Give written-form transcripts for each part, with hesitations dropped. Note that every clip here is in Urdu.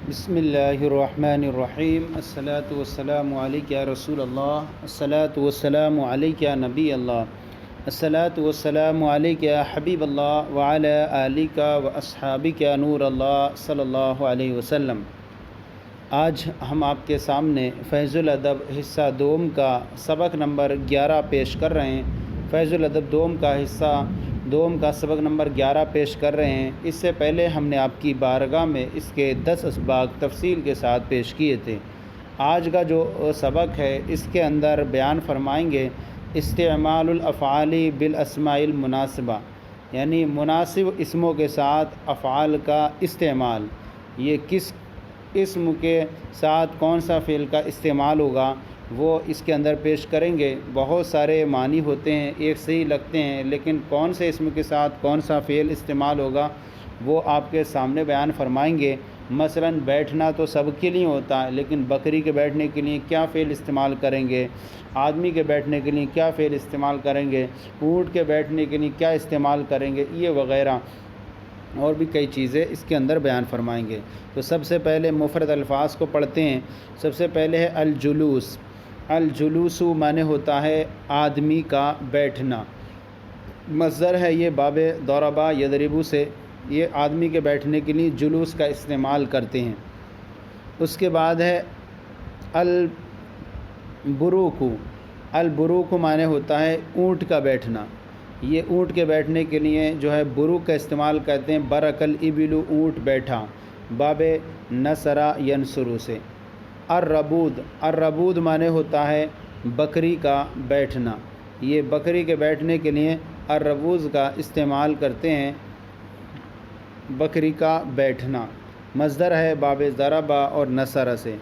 بسم اللہ الرحمن الرحیم الصلاۃ والسلام علیک یا رسول اللہ الصلاۃ والسلام علیک یا نبی اللہ الصلاۃ والسلام علیک یا حبیب اللہ وعلی آلک و اصحابک یا نور اللہ صلی اللہ علیہ وسلم۔ آج ہم آپ کے سامنے فیض الادب حصہ دوم کا سبق نمبر 11 پیش کر رہے ہیں۔ فیض الادب دوم کا حصہ دوم کا سبق نمبر 11 پیش کر رہے ہیں۔ اس سے پہلے ہم نے آپ کی بارگاہ میں اس کے 10 اسباق تفصیل کے ساتھ پیش کیے تھے۔ آج کا جو سبق ہے اس کے اندر بیان فرمائیں گے استعمال الافعال بالاسماء المناسبہ، یعنی مناسب اسموں کے ساتھ افعال کا استعمال۔ یہ کس اسم کے ساتھ کون سا فعل کا استعمال ہوگا وہ اس کے اندر پیش کریں گے۔ بہت سارے معنی ہوتے ہیں، ایک سے ہی لگتے ہیں، لیکن کون سے اسم کے ساتھ کون سا فعل استعمال ہوگا وہ آپ کے سامنے بیان فرمائیں گے۔ مثلا بیٹھنا تو سب کے لیے ہوتا ہے، لیکن بکری کے بیٹھنے کے لیے کیا فعل استعمال کریں گے، آدمی کے بیٹھنے کے لیے کیا فعل استعمال کریں گے، اونٹ کے بیٹھنے کے لیے کیا استعمال کریں گے، یہ وغیرہ اور بھی کئی چیزیں اس کے اندر بیان فرمائیں گے۔ تو سب سے پہلے مفرد الفاظ کو پڑھتے ہیں۔ سب سے پہلے ہے الجلوس۔ الجلوس معنی ہوتا ہے آدمی کا بیٹھنا، مصدر ہے یہ باب ضربا یضربو سے، یہ آدمی کے بیٹھنے کے لیے جلوس کا استعمال کرتے ہیں۔ اس کے بعد ہے البروک۔ البروک معنی ہوتا ہے اونٹ کا بیٹھنا، یہ اونٹ کے بیٹھنے کے لیے جو ہے بروک کا استعمال کرتے ہیں۔ برک الابل اونٹ بیٹھا، باب نصرا ینصرو سے۔ الربود۔ الربود معنی ہوتا ہے بکری کا بیٹھنا، یہ بکری کے بیٹھنے کے لیے الربوز کا استعمال کرتے ہیں، بکری کا بیٹھنا، مصدر ہے باب ضربا اور نصر سے۔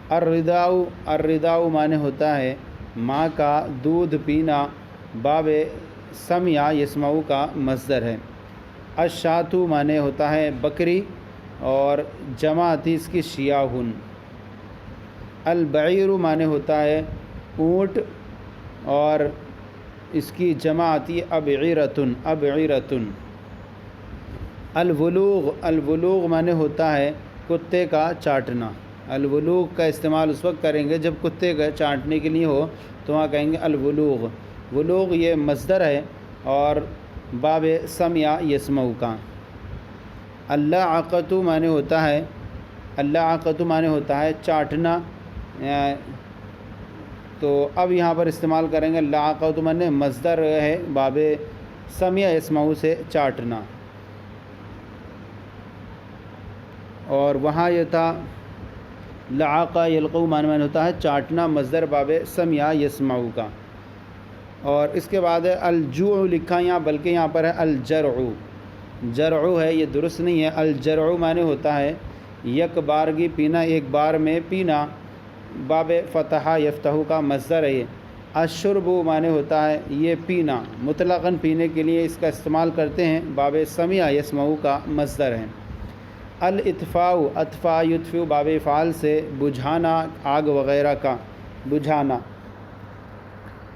الرداء۔ الرداء معنی ہوتا ہے ماں کا دودھ پینا، باب سمع یسمعو کا مصدر ہے۔ الشاۃ معنی ہوتا ہے بکری اور جمع آتی اس کی شیاہن۔ البعیر معنی ہوتا ہے اونٹ اور اس کی جمع آتی ابعیرتن۔ ابعیرتن۔ الولوغ۔ الولوغ معنی ہوتا ہے کتے کا چاٹنا۔ الولوغ کا استعمال اس وقت کریں گے جب کتے کا چاٹنے کے لیے ہو تو وہاں کہیں گے الولوغ۔ ولوغ یہ مصدر ہے اور باب سمع یسمعو کا۔ اللعقۃ معنی ہوتا ہے، اللعقۃ معنی ہوتا ہے چاٹنا، تو اب یہاں پر استعمال کریں گے اللعقۃ معنی مصدر ہے باب سمع یسمعو سے چاٹنا، اور وہاں یہ تھا لعق یلقو معنی ہوتا ہے چاٹنا، مصدر باب سمع یسمعو کا۔ اور اس کے بعد ہے الجوع لکھا یہاں، بلکہ یہاں پر ہے الجرع۔ جرع ہے یہ درست نہیں ہے۔ الجرع معنی ہوتا ہے یک بارگی پینا، ایک بار میں پینا، باب فتح یفتح کا مصدر ہے یہ۔ الشرب معنی ہوتا ہے یہ پینا، مطلقاً پینے کے لیے اس کا استعمال کرتے ہیں، باب سمع یسمعو کا مصدر ہے۔ الاطفاء۔ اطفاء یطفئ باب فعال سے بجھانا، آگ وغیرہ کا بجھانا۔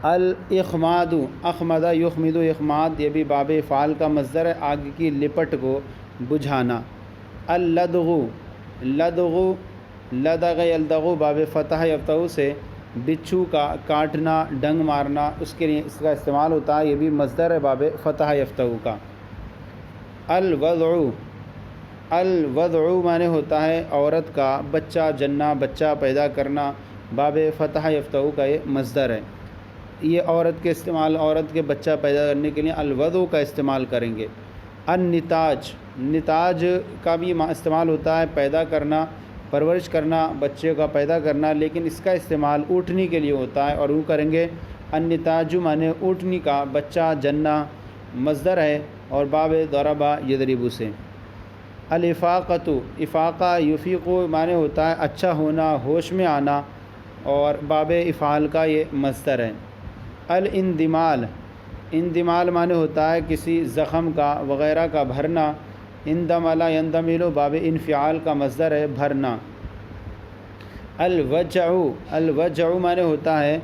الاخماد۔ اخمد یخمد اخماد، یہ بھی باب فعال کا مصدر ہے، آگ کی لپٹ کو بجھانا۔ اللدغ۔ لدغ، لدغ یلدغ باب فتح یفتح سے بچھو کا کاٹنا، ڈنگ مارنا، اس کے لیے اس کا استعمال ہوتا ہے، یہ بھی مصدر ہے باب فتح یفتح کا۔ الوضع۔ الوضع معنی ہوتا ہے عورت کا بچہ جننا، بچہ پیدا کرنا، باب فتح یفتح کا یہ مصدر ہے۔ یہ عورت کے استعمال، عورت کے بچہ پیدا کرنے کے لیے الوضع کا استعمال کریں گے۔ النتاج۔ نتاج کا بھی استعمال ہوتا ہے پیدا کرنا، پرورش کرنا، بچے کا پیدا کرنا، لیکن اس کا استعمال اونٹنی کے لیے ہوتا ہے اور وہ کریں گے النتاج معنی اونٹنی کا بچہ جننا، مصدر ہے اور باب ضربا یضربو سے۔ الافاقۃ۔ افاقہ یفیق معنی ہوتا ہے اچھا ہونا، ہوش میں آنا، اور باب افعال کا یہ مصدر ہے۔ الاندمال۔ اندمال معنی ہوتا ہے کسی زخم کا وغیرہ کا بھرنا، اندمل یندمل باب انفعال کا مصدر ہے بھرنا۔ الوجع۔ الوجع معنی ہوتا ہے،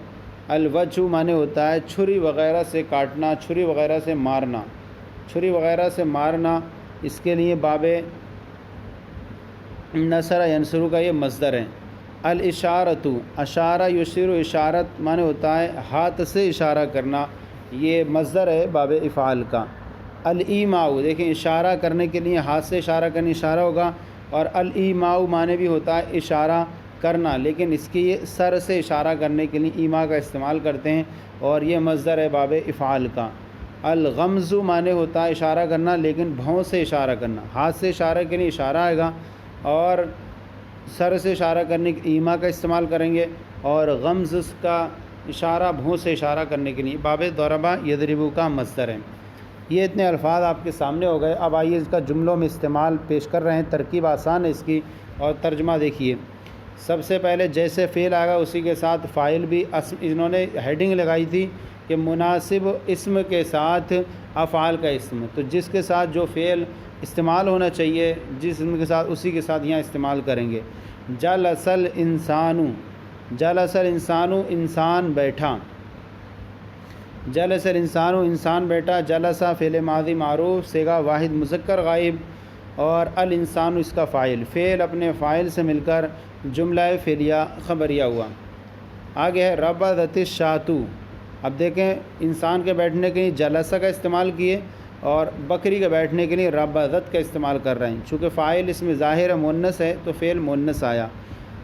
الوجع معنی ہوتا ہے چھری وغیرہ سے کاٹنا، چھری وغیرہ سے مارنا، چھری وغیرہ سے مارنا، اس کے لیے باب نصر ینصر کا یہ مصدر ہے۔ الاشارۃ، اشارہ یشیر، اشارت معنی ہوتا ہے ہاتھ سے اشارہ کرنا، یہ مصدر ہے باب افعال کا۔ الایماء، دیکھیں اشارہ کرنے کے لیے ہاتھ سے اشارہ کرنے اشارہ ہوگا، اور الایماء معنی بھی ہوتا ہے اشارہ کرنا، لیکن اس کی یہ سر سے اشارہ کرنے کے لیے ایما کا استعمال کرتے ہیں، اور یہ مصدر ہے باب افعال کا۔ الغمز معنی ہوتا ہے اشارہ کرنا، لیکن بھوں سے اشارہ کرنا، ہاتھ سے اشارہ کے لیے اشارہ آئے گا، اور سر سے اشارہ کرنے کے ایما کا استعمال کریں گے، اور غمز کا اشارہ بھوں سے اشارہ کرنے کے لیے باب ضربہ یضربو کا مصدر ہے۔ یہ اتنے الفاظ آپ کے سامنے ہو گئے۔ اب آئیے اس کا جملوں میں استعمال پیش کر رہے ہیں، ترکیب آسان ہے اس کی، اور ترجمہ دیکھیے۔ سب سے پہلے جیسے فعل آئے گا اسی کے ساتھ فاعل بھی، انہوں نے ہیڈنگ لگائی تھی کہ مناسب اسم کے ساتھ افعال کا اسم، تو جس کے ساتھ جو فعل استعمال ہونا چاہیے جس اسم کے ساتھ، اسی کے ساتھ یہاں استعمال کریں گے۔ جلس الانسان، جلس الانسان، انسان بیٹھا، جلس الانسان، انسان بیٹھا۔ جلسہ فعل ماضی معروف، صیغہ واحد مذکر غائب، اور الانسان اس کا فاعل، فعل اپنے فاعل سے مل کر جملہ فعلیہ خبریہ ہوا۔ آگے ہے ربضت الشاۃ۔ اب دیکھیں انسان کے بیٹھنے کے لیے جلسہ کا استعمال کیے، اور بکری کے بیٹھنے کے لیے ربضت کا استعمال کر رہے ہیں، چونکہ فاعل اس میں ظاہر مؤنث ہے تو فعل مؤنث آیا۔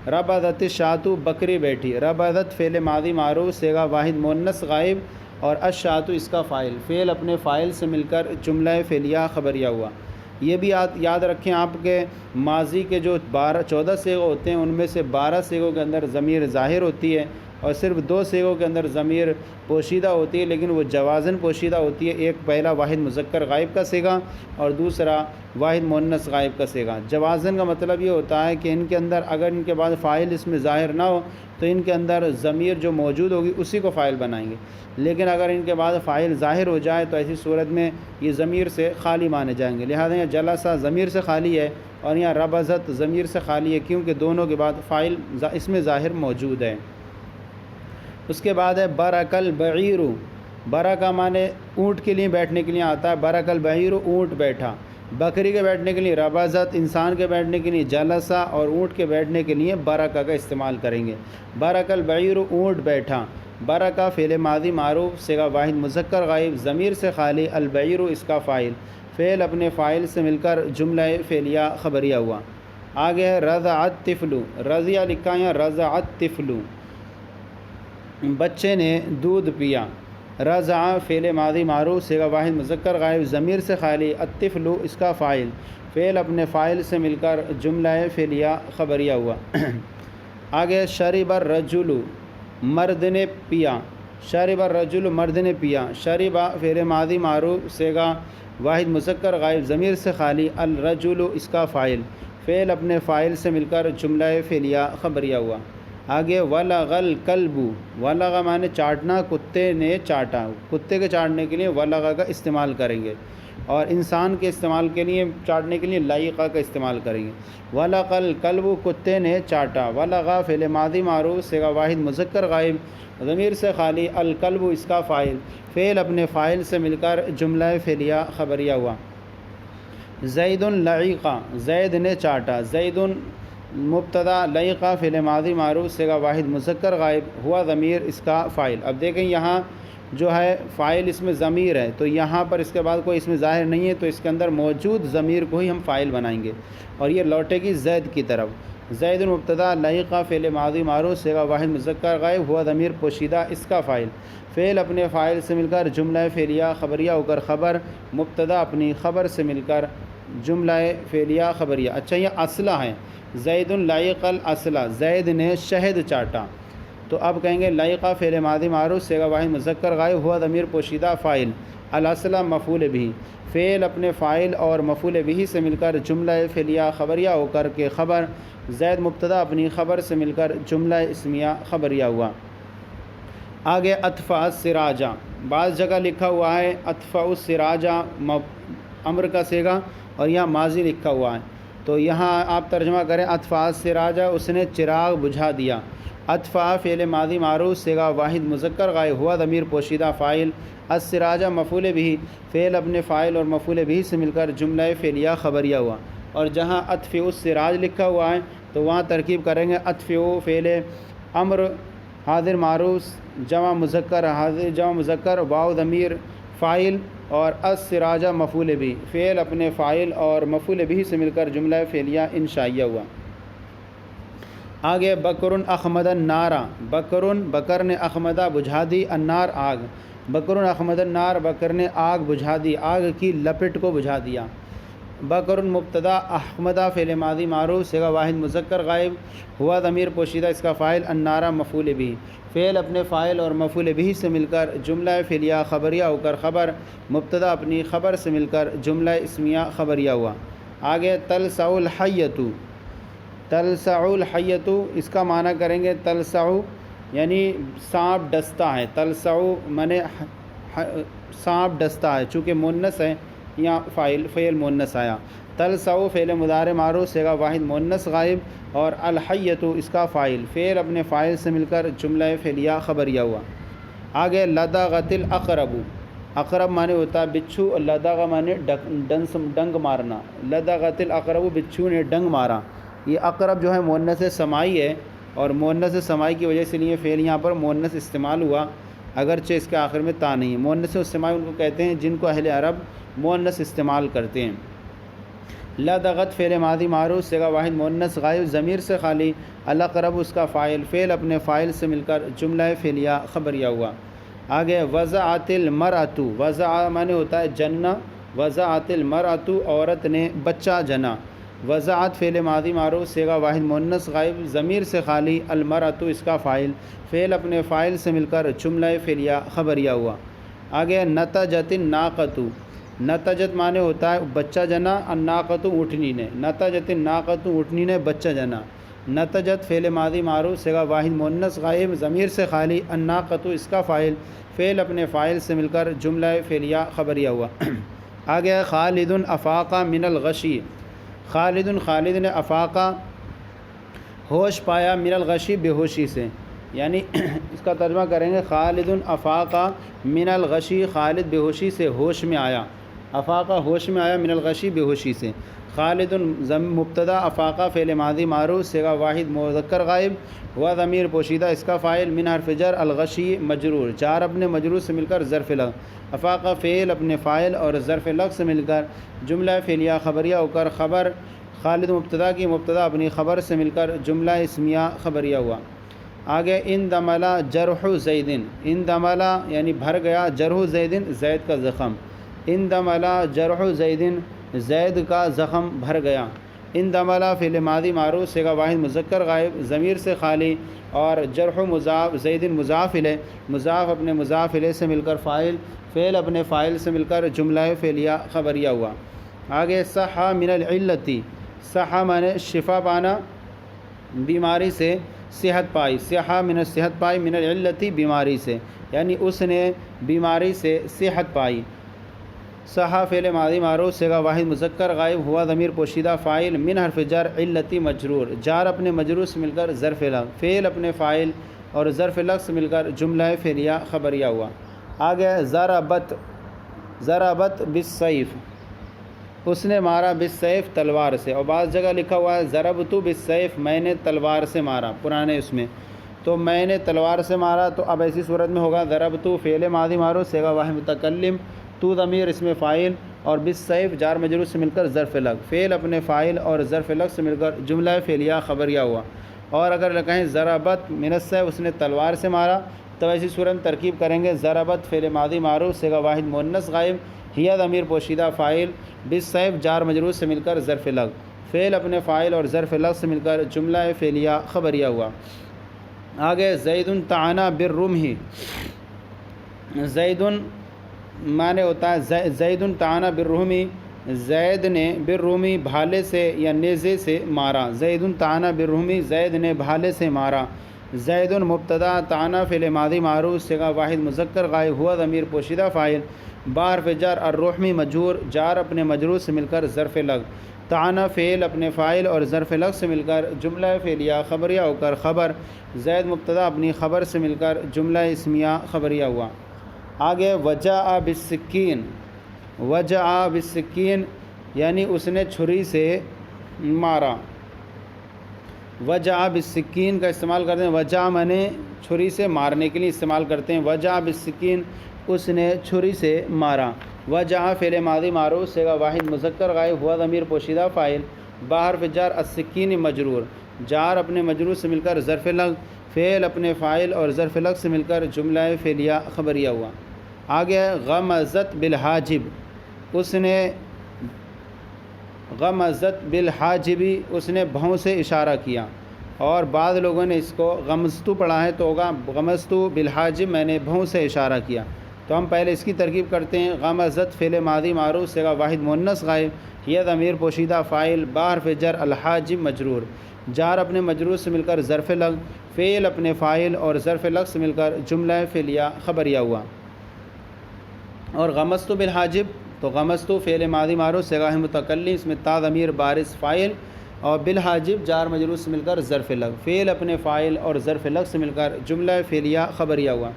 ربضت الشاۃ، بکری بیٹھی۔ ربضت فعل ماضی معروف، صیغہ واحد مؤنث غائب، اور الشاۃ اس کا فاعل، فعل اپنے فاعل سے مل کر جملہ فعلیہ خبریہ ہوا۔ یہ بھی یاد رکھیں آپ کے ماضی کے جو 14 صیغے ہوتے ہیں ان میں سے 12 صیغوں کے اندر ضمیر ظاہر ہوتی ہے، اور صرف 2 صیغوں کے اندر ضمیر پوشیدہ ہوتی ہے، لیکن وہ جوازن پوشیدہ ہوتی ہے۔ ایک پہلا واحد مذکر غائب کا صیغہ، اور دوسرا واحد مؤنث غائب کا صیغہ۔ جوازن کا مطلب یہ ہوتا ہے کہ ان کے اندر اگر ان کے بعد فاعل اس میں ظاہر نہ ہو تو ان کے اندر ضمیر جو موجود ہوگی اسی کو فاعل بنائیں گے، لیکن اگر ان کے بعد فاعل ظاہر ہو جائے تو ایسی صورت میں یہ ضمیر سے خالی مانے جائیں گے۔ لہذا یہاں جلسہ ضمیر سے خالی ہے، اور یہاں ربضت ضمیر سے خالی ہے، کیونکہ دونوں کے بعد فاعل اس میں ظاہر موجود ہے۔ اس کے بعد ہے برک البعیر۔ برکہ معنی اونٹ کے لیے بیٹھنے کے لیے آتا ہے، برک البعیر اونٹ بیٹھا۔ بکری کے بیٹھنے کے لیے ربضت، انسان کے بیٹھنے کے لیے جلسہ، اور اونٹ کے بیٹھنے کے لیے برکہ کا استعمال کریں گے۔ برک البعیر اونٹ بیٹھا۔ برکہ فعل ماضی معروف، صیغہ واحد مذکر غائب، ضمیر سے خالی، البعیر اس کا فاعل، فعل اپنے فاعل سے مل کر جملہ فعلیہ خبریہ ہوا۔ آگے ہے رضع الطفل۔ رضیہ لکھا ہے رضع الطفل، بچے نے دودھ پیا۔ رضع فعل ماضی معروف، صیغہ واحد مذکر غائب، ضمیر سے خالی، الطفل اس کا فاعل، فعل اپنے فاعل سے مل کر جملہ فعلیہ خبریہ ہوا۔ آگے شرب الرجل، مرد نے پیا۔ شرب الرجل مرد نے پیا۔ شرب فعل ماضی معروف، صیغہ واحد مذکر غائب، ضمیر سے خالی، الرجل اس کا فاعل، فعل اپنے فاعل سے مل کر جملہ فعلیہ خبریہ ہوا۔ آگے ولغ الکلب۔ ولغ معنی چاٹنا، کتے نے چاٹا، کتے کے چاٹنے کے لیے ولغ کا استعمال کریں گے، اور انسان کے استعمال کے لیے چاٹنے کے لیے لائقہ کا استعمال کریں گے۔ ولغ الکلب کتے نے چاٹا۔ ولغ فعل ماضی معروف، صیغہ واحد مذکر غائب، ضمیر سے خالی، الکلب اس کا فاعل، فعل اپنے فاعل سے مل کر جملہ فعلیہ خبریہ ہوا۔ زید لعیقہ، زید نے چاٹا۔ زید مبتدا، لعیقہ فعل ماضی معروف، صیغہ واحد مذکر غائب، ہوا ضمیر اس کا فاعل۔ اب دیکھیں یہاں جو ہے فاعل اس میں ضمیر ہے، تو یہاں پر اس کے بعد کوئی اس میں ظاہر نہیں ہے، تو اس کے اندر موجود ضمیر کو ہی ہم فاعل بنائیں گے، اور یہ لوٹے گی زید کی طرف۔ زید مبتدا، لعیقہ فعل ماضی معروف، صیغہ واحد مذکر غائب، ہوا ضمیر پوشیدہ اس کا فاعل، فعل اپنے فاعل سے مل کر جملہ فعلیہ خبریہ ہو کر خبر، مبتدا اپنی خبر سے مل کر جملہ فعلیہ خبریہ۔ اچھا یہ اصلہ ہے، زید لعیق الاصلہ، زید نے شہد چاٹا، تو اب کہیں گے لعیقہ فعل ماضی معروف، صیغہ واحد مذکر غائب، ہوا ضمیر پوشیدہ فاعل، الاصلہ مفعول بھی، فعل اپنے فاعل اور مفعول بھی سے مل کر جملہ فعلیہ خبریہ ہو کر کے خبر، زید مبتدا اپنی خبر سے مل کر جملہ اسمیہ خبریہ ہوا۔ آگے اطفاء السراج، بعض جگہ لکھا ہوا ہے اطفاء السراج امر کا صیغہ، اور یہاں ماضی لکھا ہوا ہے، تو یہاں آپ ترجمہ کریں اطفاء السراج، اس نے چراغ بجھا دیا۔ اطفاء فعل ماضی معروف، صیغہ واحد مذکر غائب، ہوا ضمیر پوشیدہ فاعل، السراج مفعول بھی، فعل اپنے فاعل اور مفعول بھی سے مل کر جملہ فعلیہ خبریہ ہوا۔ اور جہاں اطفئ السراج لکھا ہوا ہے تو وہاں ترکیب کریں گے اطفئ فعل امر حاضر معروف جمع مذکر حاضر جمع مذکر واو ضمیر فاعل اور السراج مفعول بھی، فعل اپنے فاعل اور مفعول بھی سے مل کر جملہ فعلیہ انشائیہ ہوا۔ آگے بکر اخمد النار، بکر نے اخمدہ بجھا دی، النار آگ، بکر اخمد النار بکر نے آگ بجھا دی، آگ کی لپٹ کو بجھا دیا۔ بکر مبتدا احمدہ فعل ماضی معروف صیغہ واحد مذکر غائب، ہوا ضمیر پوشیدہ اس کا فاعل، النار مفعول بھی، فعل اپنے فاعل اور مفعول بھی سے مل کر جملہ فعلیہ خبریہ ہو کر خبر مبتدا اپنی خبر سے مل کر جملہ اسمیہ خبریہ ہوا۔ آگے تلسع الحیۃ، تلسع الحیۃ اس کا معنی کریں گے تلسع یعنی سانپ ڈستا ہے، تلسع معنی سانپ ڈستا ہے، چونکہ مؤنث ہے یا فعل مؤنث آیا۔ تلسع فعل مضارع معروف صیغہ واحد مؤنث غائب اور الحیۃ اس کا فاعل، فعل اپنے فاعل سے مل کر جملہ فعلیہ خبریہ ہوا۔ آگے لدغت الاقرب، اقرب معنی ہوتا ہے بچھو اور لدغ معنی ڈنگ مارنا، لدغت الاقرب بچھو نے ڈنگ مارا۔ یہ اقرب جو ہے مؤنث سماعی ہے اور مؤنث سماعی کی وجہ سے لیے فعل یہاں پر مؤنث استعمال ہوا، اگرچہ اس کے آخر میں تا نہیں ہے۔ مؤنث سماعی ان کو کہتے ہیں جن کو اہل عرب مؤنث استعمال کرتے ہیں۔ لدغت فعل ماضی معروف صیغہ واحد مؤنث غائب ضمیر سے خالی، الاقرب اس کا فاعل، فعل اپنے فاعل سے مل کر جملہ فعلیہ خبریہ ہوا۔ آگے وضعت المرأۃ، وضع معنی ہوتا ہے جننا، وضعت المرأۃ عورت نے بچہ جنا، وضعت فعل ماضی معروف صیغہ واحد مؤنث غائب ضمیر سے خالی، المرأۃ اس کا فاعل، فعل اپنے فاعل سے مل کر جملہ فعلیہ خبریہ ہوا۔ آگے نتجت الناقۃ، نتجت معنی ہوتا ہے بچہ جنا، الناقۃ اونٹنی نے، نتجت الناقۃ اونٹنی نے بچہ جنا، نتجت فعل ماضی معروف صیغہ واحد مؤنث غائب ضمیر سے خالی، الناقۃ اس کا فاعل، فعل اپنے فاعل سے مل کر جملہ فعلیہ خبریہ ہوا۔ آگے خالد افاق من الغشی، خالد خالد نے افاقہ ہوش پایا، من الغشی بے ہوشی سے، یعنی اس کا ترجمہ کریں گے خالد افاق من الغشی، خالد بے ہوشی سے ہوش میں آیا، افاقہ ہوش میں آیا، من الغشی بے ہوشی سے۔ خالد مبتدا افاقہ فعل ماضی معروف صیغہ واحد مذکر غائب، ہوا ضمیر پوشیدہ اس کا فاعل، من حرف جر الغشی مجرور، جار اپنے مجرور سے مل کر ظرف لغ، افاقہ فعل اپنے فاعل اور ظرف لغ سے مل کر جملہ فعلیہ خبریہ ہو کر خبر خالد مبتدا کی مبتدا اپنی خبر سے مل کر جملہ اسمیہ خبریہ ہوا۔ آگے ان دملا جرح زیدن، ان دملا یعنی بھر گیا، جرح زیدن زید کا زخم، ان دملا جرح زیدن زید کا زخم بھر گیا۔ ان دملا فعل ماضی معروف صیغہ واحد مذکر غائب ضمیر سے خالی اور جرح مضاف زیدن مضاف الیہ، مضاف اپنے مضاف الیہ سے مل کر فاعل، فعل اپنے فاعل سے مل کر جملہ فعلیہ خبریہ ہوا۔ آگے صحا من العلتی، صحا معنی شفا پانا، بیماری سے صحت پائی، صحا من الصحت پائی، من العلتی بیماری سے، یعنی اس نے بیماری سے صحت پائی۔ صحا فعل ماضی معروف صیغہ واحد مذکر غائب، ہوا ضمیر پوشیدہ فاعل، من حرف جر علتی مجرور، جار اپنے مجرور سے مل کر ظرف لغ، فعل اپنے فاعل اور ظرف لغ سے مل کر جملہ فعلیہ خبریہ ہوا۔ آگے ضربت، ضربت بالسیف، اس نے مارا بالسیف تلوار سے، اور بعض جگہ لکھا ہوا ہے ضربت بالسیف، میں نے تلوار سے مارا، پرانے اس میں تو میں نے تلوار سے مارا، تو اب ایسی صورت میں ہوگا ضربت فعل ماضی معروف صیغہ واحد متکلم، تو ضمیر اس میں فاعل اور بالسیف جار مجرور سے مل کر ظرف لغ، فعل اپنے فاعل اور ظرف لغ سے مل کر جملہ فعلیہ خبریہ ہوا۔ اور اگر کہیں ضربت من السیف، اس نے تلوار سے مارا، تو ایسی صورت میں ترکیب کریں گے ضربت فعل ماضی معروف صیغہ واحد مؤنث غائب، ہیا ضمیر پوشیدہ فاعل، بالسیف جار مجرور سے مل کر ظرف لغ، فعل اپنے فاعل اور ظرف لغ سے مل کر جملہ فعلیہ خبریہ ہوا۔ آگے زید طعن بالرمح، زید معنی ہوتا ہے زید طعن بالرمح، زید نے بالرمح بھالے سے یا نیزے سے مارا، زید طعن بالرمح زید نے بھالے سے مارا۔ زید مبتدا طعن فعل ماضی معروف صیغہ واحد مذکر غائب، ہوا ضمیر پوشیدہ فاعل، با حرف جر الرحم مجرور، جار اپنے مجرور سے مل کر ظرف لغ، طعن فعل اپنے فاعل اور ظرف لغ سے مل کر جملہ فعلیہ خبریہ ہو کر خبر زید مبتدا اپنی خبر سے مل کر جملہ اسمیہ خبریہ ہوا۔ آگے وجاء بالسکین، وجاء بالسکین یعنی اس نے چھری سے مارا۔ وجع بالسکین کا استعمال کرتے ہیں، وجع معنی چھری سے مارنے کے لیے استعمال کرتے ہیں، وجع بالسکین اس نے چھری سے مارا۔ وجع فعل ماضی معروف صیغہ واحد مذکر غائب، ہوا ضمیر پوشیدہ فاعل، بحرف جر السکین مجرور، جار اپنے مجرور سے مل کر ظرف لغو، فعل اپنے فاعل اور ظرف لغو سے مل کر جملہ فعلیہ خبریہ ہوا۔ آگے غمزت بالحاجب، اس نے غمزت بالحاجبی اس نے بھوں سے اشارہ کیا، اور بعض لوگوں نے اس کو غمزتو پڑھا ہے تو ہوگا غمزتو بالحاجب، میں نے بھوں سے اشارہ کیا۔ تو ہم پہلے اس کی ترکیب کرتے ہیں۔ غمزت فعل ماضی معروف صیغہ واحد مؤنث غائب، یہ ضمیر پوشیدہ فاعل، بحرف جر الحاجب مجرور، جار اپنے مجرور سے مل کر ظرف لغو، فعل اپنے فاعل اور ظرف لغو سے مل کر جملہ فعلیہ خبریہ ہوا۔ اور غمزتو بالحاجب تو غمزتو فعل ماضی معروف صیغہ متکلم، اس میں تا ضمیر بارز فاعل اور بالحاجب جار مجرور سے مل کر ظرف لغو، فعل اپنے فاعل اور ظرف لغو سے مل کر جملہ فعلیہ خبریہ ہوا۔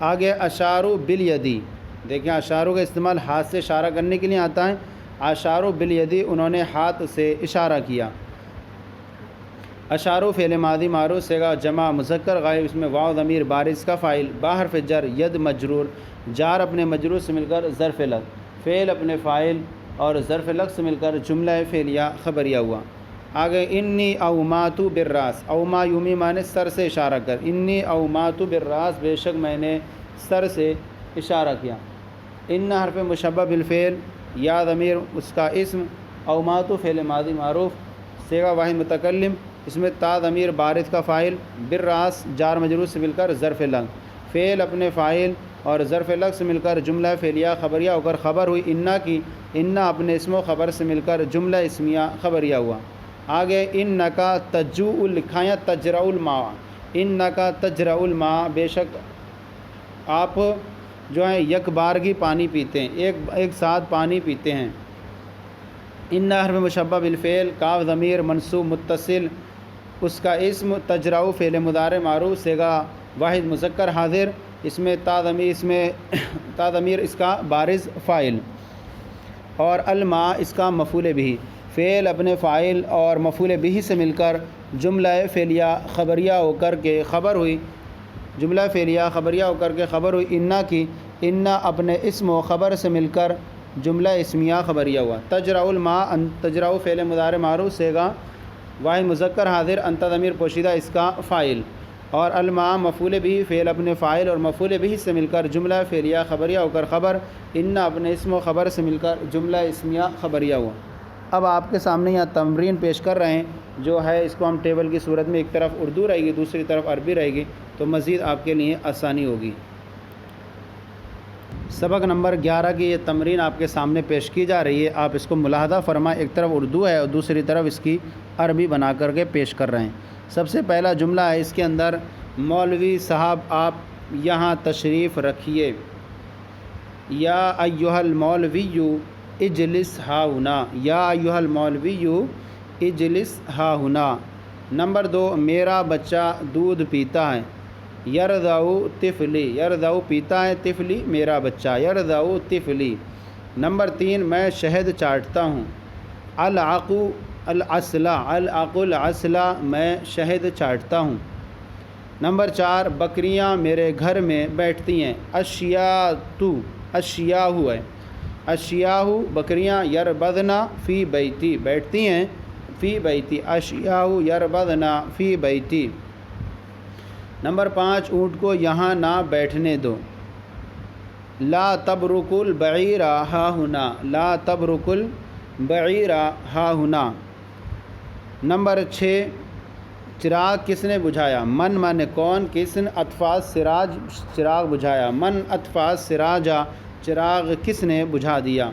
آگے اشارو بالیدی، دیکھیں اشارو کا استعمال ہاتھ سے اشارہ کرنے کے لیے آتا ہے۔ اشارو بالیدی انہوں نے ہاتھ سے اشارہ کیا۔ اشارو فعل ماضی معروف صیغہ جمع مذکر غائب، اس میں واو ضمیر بارز کا فاعل، بحرف جر ید مجرور، جار اپنے مجرور سے مل کر ظرف لغو، فعل اپنے فاعل اور ظرف لغو سے مل کر جملہ فعلیہ خبریہ ہوا۔ آگے انی اوماتو بالراس، اوما یومی معنی سر سے اشارہ کر، انی اوماتو بالراس بے شک میں نے سر سے اشارہ کیا۔ ان حرف مشبہ بالفعل، یا ضمیر اس کا اسم، اوماتو فعل ماضی معروف صیغہ واحد متکلم، اس میں تا ضمیر بارز کا فاعل، بالراس جار مجرور سے مل کر ظرف لغو، فعل اپنے فاعل اور ظرف لغو سے مل کر جملہ فعلیہ خبریہ ہو کر خبر ہوئی انا کی، انا اپنے اسم و خبر سے مل کر جملہ اسمیہ خبریہ ہوا۔ آگے انکا تجوء لکھا یا تجرع الماء، انکا تجرع الماء بے شک آپ جو ہیں یک بارگی پانی پیتے ہیں، ایک ساتھ پانی پیتے ہیں۔ ان حرف مشبہ بالفعل، کاف ضمیر منصوب متصل، اس کا اسم، تجرع فعل مضارع معروف صیغہ واحد مذکر حاضر، اس میں تا ضمیر اس کا بارز فاعل، اور الماء اس کا مفعول بھی، فعل اپنے فاعل اور مفعول بھی سے مل کر جملہ فعلیہ خبریہ ہو کر کے خبر ہوئی، جملہ فعلیہ خبریہ ہو کر کے خبر ہوئی انا کی، انا اپنے اسم و خبر سے مل کر جملہ اسمیہ خبریہ ہوا۔ تجرع الماء، تجرع فعل مضارع معروف صیغہ واحد مذکر حاضر، انت ضمیر پوشیدہ اس کا فاعل، اور الماء مفعول بھی، فعل اپنے فاعل اور مفعول بھی سے مل کر جملہ فعلیہ خبریہ ہو کر خبر، انا اپنے اسم و خبر سے مل کر جملہ اسمیہ خبریہ ہوا۔ اب آپ کے سامنے یہاں تمرین پیش کر رہے ہیں، جو ہے اس کو ہم ٹیبل کی صورت میں ایک طرف اردو رہے گی دوسری طرف عربی رہے گی، تو مزید آپ کے لیے آسانی ہوگی۔ سبق نمبر 11 کی یہ تمرین آپ کے سامنے پیش کی جا رہی ہے، آپ اس کو ملاحظہ فرمائیں، ایک طرف اردو ہے اور دوسری طرف اس کی عربی بنا کر کے پیش کر رہے ہیں۔ سب سے پہلا جملہ ہے اس کے اندر، مولوی صاحب آپ یہاں تشریف رکھیے، یا ایھا المولوی اجلس ہا ہنا، یا ایھا المولوی اجلس ہا ہنا۔ نمبر 2، میرا بچہ دودھ پیتا ہے، یرضع طفلی، یرضع پیتا ہے، طفلی میرا بچہ، یرضع طفلی۔ نمبر 3، میں شہد چاٹتا ہوں، العقو العسل، العقو العسل میں شہد چاٹتا ہوں۔ نمبر 4، بکریاں میرے گھر میں بیٹھتی ہیں، اشیاء ہے، اشیاء بکریاں، یربضن فی بیتی بیٹھتی ہیں، فی بیتی، اشیاء یربضن فی بیتی۔ نمبر 5، اونٹ کو یہاں نہ بیٹھنے دو، لا تبرک البعیر ہا ہنا، لا تبرک البعیر ہا ہنا۔ نمبر 6، چراغ کس نے بجھایا، من مانے کون، کس نے، اطفاء سراج چراغ بجھایا، من اطفاء سراجا چراغ کس نے بجھا دیا۔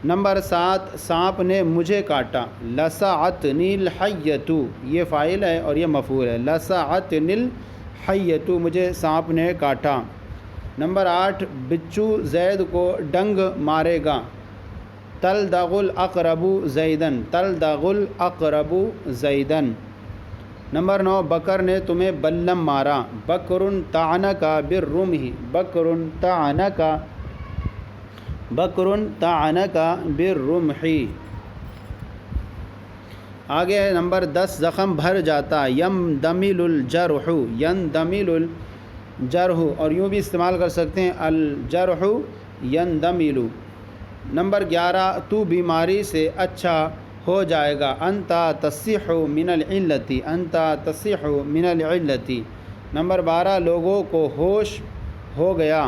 نمبر 7، سانپ نے مجھے کاٹا، لسعتنی الحیۃ، یہ فاعل ہے اور یہ مفعول ہے، لسعتنی الحیۃ مجھے سانپ نے کاٹا۔ نمبر 8، بچو زید کو ڈنگ مارے گا، تلدغ الاقرب زیدن، تلدغ الاقرب زیدن۔ نمبر 9، بکر نے تمہیں بلم مارا، بکر طعنک بالرمح، بکر طعنک، بکر طعنک بالرمح۔ آگے ہے نمبر 10 زخم بھر جاتا ہے، یندمل الجرح، یندمل الجرح، اور یوں بھی استعمال کر سکتے ہیں الجرح یندمل۔ نمبر 11 تو بیماری سے اچھا ہو جائے گا، انت تصح من العلت، انت تصح من العلت۔ نمبر 12 لوگوں کو ہوش ہو گیا،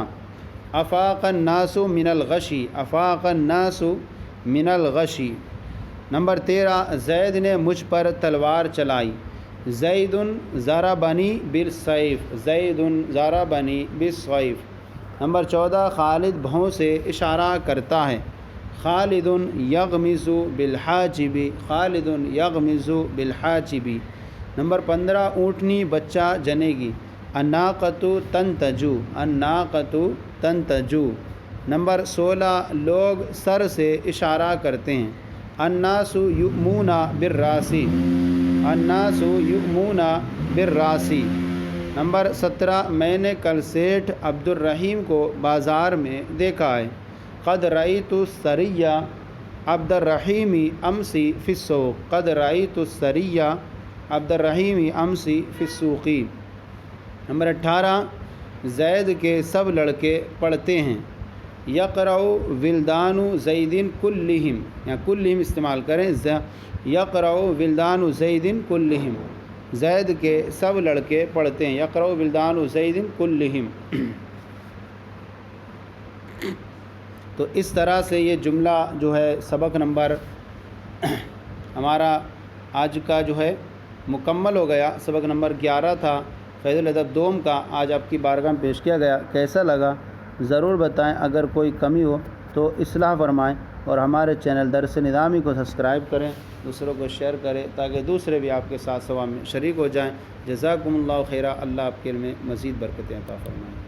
افاق الناس من الغشی، افاق الناس من الغشی۔ نمبر 13 زید نے مجھ پر تلوار چلائی، زید ضربنی بالسیف، زید ضربنی بالسیف۔ نمبر 14 خالد بھوں سے اشارہ کرتا ہے، خالد یغمز بالحاجب، خالد یغمز بالحاجب۔ نمبر 15 اونٹنی بچہ جنے گی، الناقۃ تنتجو، الناقۃ تنتجو۔ نمبر 16 لوگ سر سے اشارہ کرتے ہیں، الناس یؤمون بالراس، الناس یؤمون بالراس۔ نمبر 17 میں نے کل سیٹھ عبد الرحیم کو بازار میں دیکھا ہے، قد رأیت الثری عبد الرحیم امسی فی السوق، قد رأیت الثری عبد الرحیم امسی فی السوق۔ نمبر 18 زید کے سب لڑکے پڑھتے ہیں، یقرأ ولدان زید کلہم، یا کلہم استعمال کریں، یقرأ ولدان زید کلہم، زید کے سب لڑکے پڑھتے ہیں، یقرأ ولدان زید کلہم۔ تو اس طرح سے یہ جملہ جو ہے سبق نمبر ہمارا آج کا جو ہے مکمل ہو گیا۔ سبق نمبر 11 تھا فیض الادب دوم کا، آج آپ کی بارگاہ میں پیش کیا گیا۔ کیسا لگا ضرور بتائیں، اگر کوئی کمی ہو تو اصلاح فرمائیں، اور ہمارے چینل درس نظامی کو سبسکرائب کریں، دوسروں کو شیئر کریں تاکہ دوسرے بھی آپ کے ساتھ ثواب میں شریک ہو جائیں۔ جزاکم اللہ خیرہ، اللہ آپ کے علم میں مزید برکتیں عطا فرمائیں۔